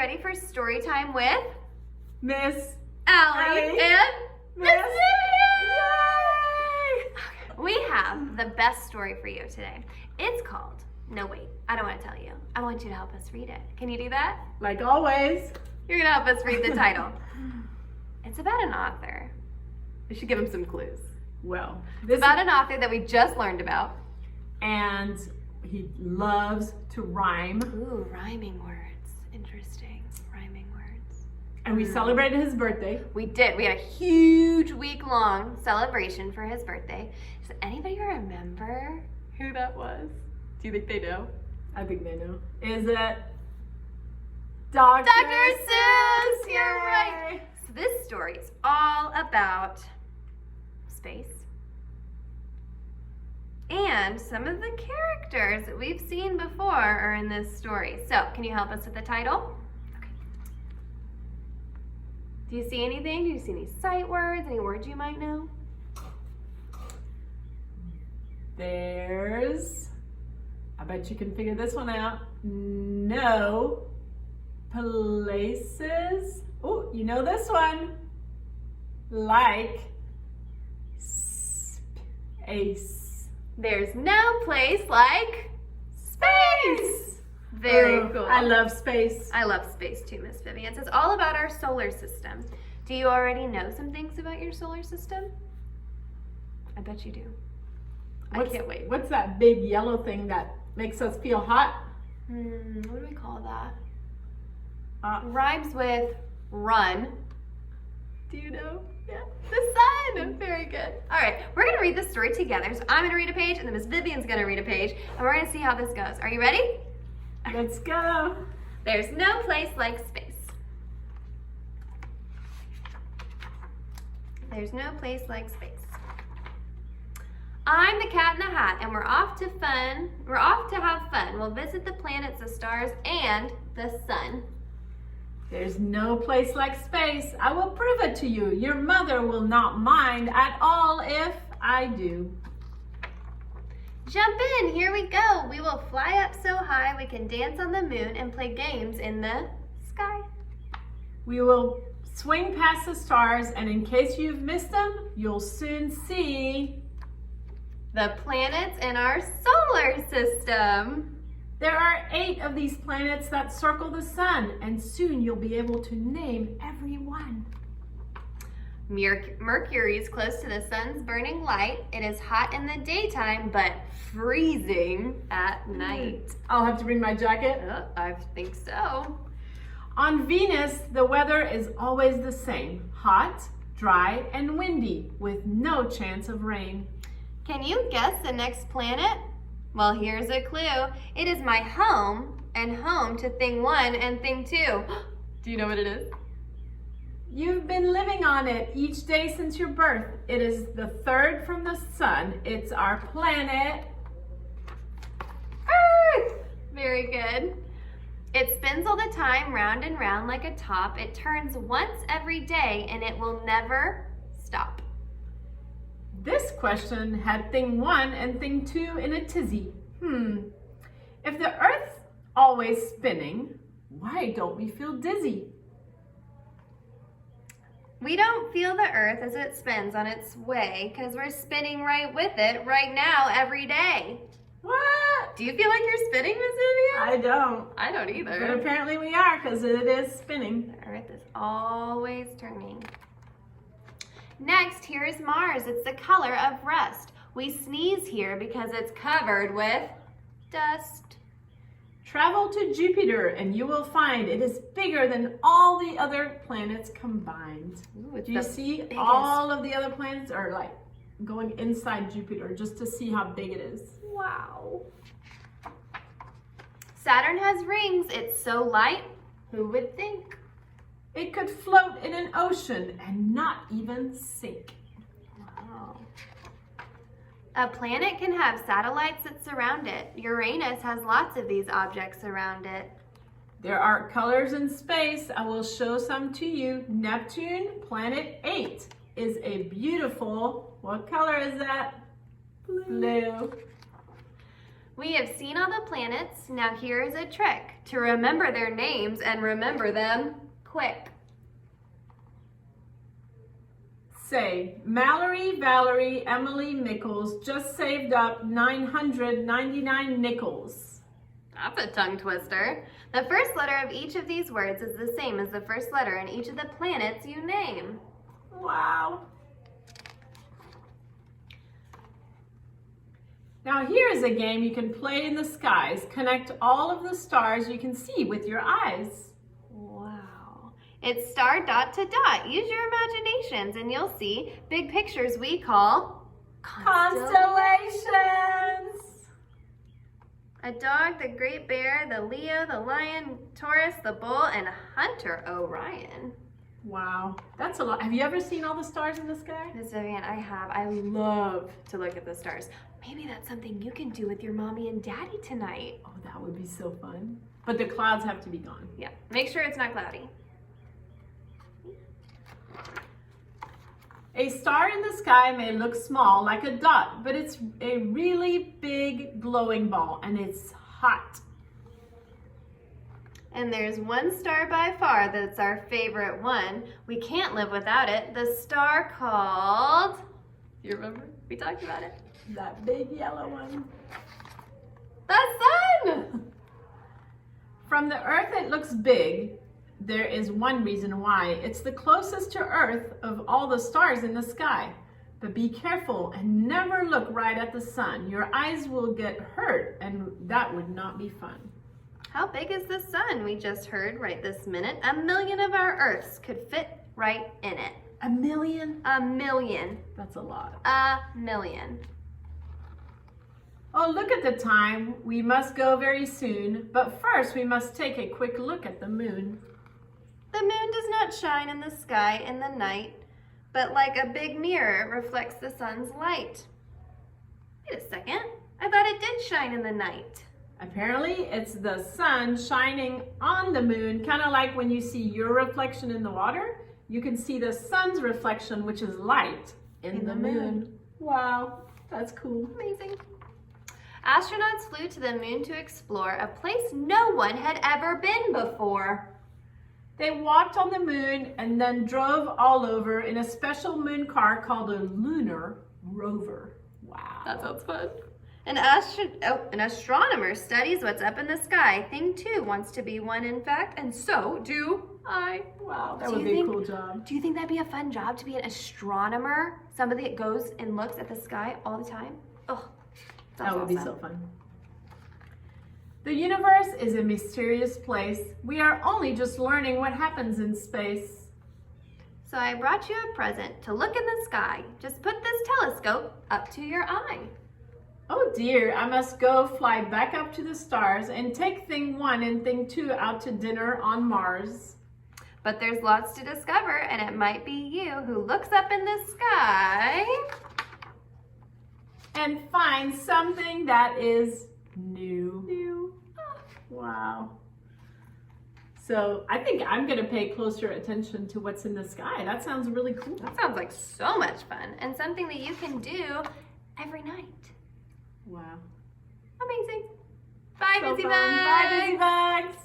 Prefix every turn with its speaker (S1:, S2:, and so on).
S1: ready for story time with
S2: Miss
S1: Allie and Miss
S2: Miss
S1: Vivian? We have the best story for you today. It's called, no wait, I don't want to tell you. I want you to help us read it. Can you do that?
S2: Like always.
S1: You're going to help us read the title. It's about an author. We should give him some clues.
S2: Well,
S1: It's about an author that we just learned about.
S2: and he loves to rhyme.
S1: Ooh, rhyming words. Interesting. Rhyming words.
S2: And we celebrated his birthday.
S1: We did. We had a huge week-long celebration for his birthday. Does anybody remember who that was? Do you think they know?
S2: I think they know. Is it Dr.
S1: Seuss! You're right.
S2: Yay.
S1: So this story is all about space. And some of the characters that we've seen before are in this story. So, can you help us with the title? Okay. Do you see anything? Do you see any sight words? Any words you might know?
S2: There's, I bet you can figure this one out. No places. Oh, you know this one. Like space.
S1: There's no place like space. Very cool.
S2: I love space.
S1: I love space too, Miss Vivian. So it's all about our solar system. Do you already know some things about your solar system? I bet you do. I can't wait.
S2: What's that big yellow thing that makes us feel hot?
S1: What do we call that?
S2: Uh,
S1: Rhymes with run. Do you know? Yeah. The sun. Very good. All right. We're going to read this story together. So I'm going to read a page and then Miss Vivian's going to read a page. And we're going to see how this goes. Are you ready?
S2: Let's go.
S1: There's no place like space. There's no place like space. I'm the Cat in the Hat, and we're off to have fun. We'll visit the planets, the stars, and the sun.
S2: There's no place like space. I will prove it to you. Your mother will not mind at all if I do.
S1: Jump in, here we go. We will fly up so high we can dance on the moon and play games in the sky.
S2: We will swing past the stars, and in case you've missed them, you'll soon see
S1: the planets in our solar system.
S2: There are 8 of these planets that circle the sun, and soon you'll be able to name every one.
S1: Mercury is close to the sun's burning light. It is hot in the daytime, but freezing at night.
S2: I'll have to bring my jacket.
S1: I think so.
S2: On Venus, the weather is always the same. Hot, dry, and windy, with no chance of rain.
S1: Can you guess the next planet? Well, here's a clue. It is my home, and home to thing 1 and thing 2. Do you know what it is?
S2: You've been living on it each day since your birth. It is the 3rd from the sun. It's our planet
S1: Earth. Very good. It spins all the time, round and round like a top. It turns once every day, and it will never stop.
S2: This question had thing 1 and thing 2 in a tizzy. If the Earth's always spinning, why don't we feel dizzy?
S1: We don't feel the Earth as it spins on its way because we're spinning right with it right now every day.
S2: What?
S1: Do you feel like you're spinning, Miss Vivian?
S2: I don't.
S1: I don't either.
S2: But apparently we are, because it is spinning.
S1: The Earth is always turning. Next, here is Mars. It's the color of rust. We sneeze here because it's covered with dust.
S2: Travel to Jupiter and you will find it is bigger than all the other planets combined.
S1: Ooh,
S2: Do you see
S1: biggest.
S2: all of the other planets are like going inside Jupiter just to see how big it is?
S1: Wow. Saturn has rings. It's so light. Who would think?
S2: It could float in an ocean and not even sink.
S1: Wow. A planet can have satellites that surround it. Uranus has lots of these objects around it.
S2: There are colors in space. I will show some to you. Neptune, planet 8, is a beautiful, what color is that? Blue.
S1: We have seen all the planets. Now here is a trick to remember their names and remember them quick.
S2: Say, Mallory, Valerie, Emily, Nichols just saved up 999 nickels.
S1: That's a tongue twister. The first letter of each of these words is the same as the first letter in each of the planets you name.
S2: Wow. Now here is a game you can play in the skies. Connect all of the stars you can see with your eyes.
S1: Wow. It's star dot to dot. Use your imaginations and you'll see big pictures we call
S2: Constellations.
S1: A dog, the great bear, the Leo, the lion, Taurus, the bull, and Hunter Orion.
S2: Wow, that's a lot. Have you ever seen all the stars in the sky?
S1: Miss Vivian, I have. I love to look at the stars. Maybe that's something you can do with your mommy and daddy tonight.
S2: Oh, that would be so fun. But the clouds have to be gone.
S1: Yeah, make sure it's not cloudy.
S2: A star in the sky may look small, like a dot, but it's a really big glowing ball, and it's hot.
S1: And there's one star by far that's our favorite one. We can't live without it. The star called... You remember? We talked about it.
S2: That big yellow one.
S1: The sun!
S2: From the Earth, it looks big. There is one reason why. It's the closest to Earth of all the stars in the sky. But be careful and never look right at the sun. Your eyes will get hurt, and that would not be fun.
S1: How big is the sun? We just heard right this minute. 1 million of our Earths could fit right in it.
S2: 1 million?
S1: 1 million.
S2: That's a lot.
S1: 1 million.
S2: Oh, look at the time. We must go very soon. But first, we must take a quick look at the moon.
S1: The moon does not shine in the sky in the night, but like a big mirror, it reflects the sun's light. Wait a second. I thought it did shine in the night.
S2: Apparently, it's the sun shining on the moon, kind of like when you see your reflection in the water. You can see the sun's reflection, which is light, in the moon. Wow, that's cool.
S1: Amazing. Astronauts flew to the moon to explore a place no one had ever been before.
S2: They walked on the moon and then drove all over in a special moon car called a lunar rover. Wow.
S1: That sounds fun. An astronomer studies what's up in the sky. Thing 2 wants to be one, in fact, and so do I.
S2: Wow, that would be a cool job.
S1: Do you think that'd be a fun job to be an astronomer? Somebody that goes and looks at the sky all the time? Oh,
S2: that would be so fun. The universe is a mysterious place. We are only just learning what happens in space.
S1: So I brought you a present to look in the sky. Just put this telescope up to your eye.
S2: Oh dear, I must go fly back up to the stars and take thing 1 and thing 2 out to dinner on Mars.
S1: But there's lots to discover, and it might be you who looks up in the sky
S2: and finds something that is new. Wow. So I think I'm going to pay closer attention to what's in the sky. That sounds really cool.
S1: That sounds like so much fun, and something that you can do every night.
S2: Wow.
S1: Amazing. Bye,
S2: So
S1: Busy
S2: fun.
S1: Bugs.
S2: Bye, Busy Bugs.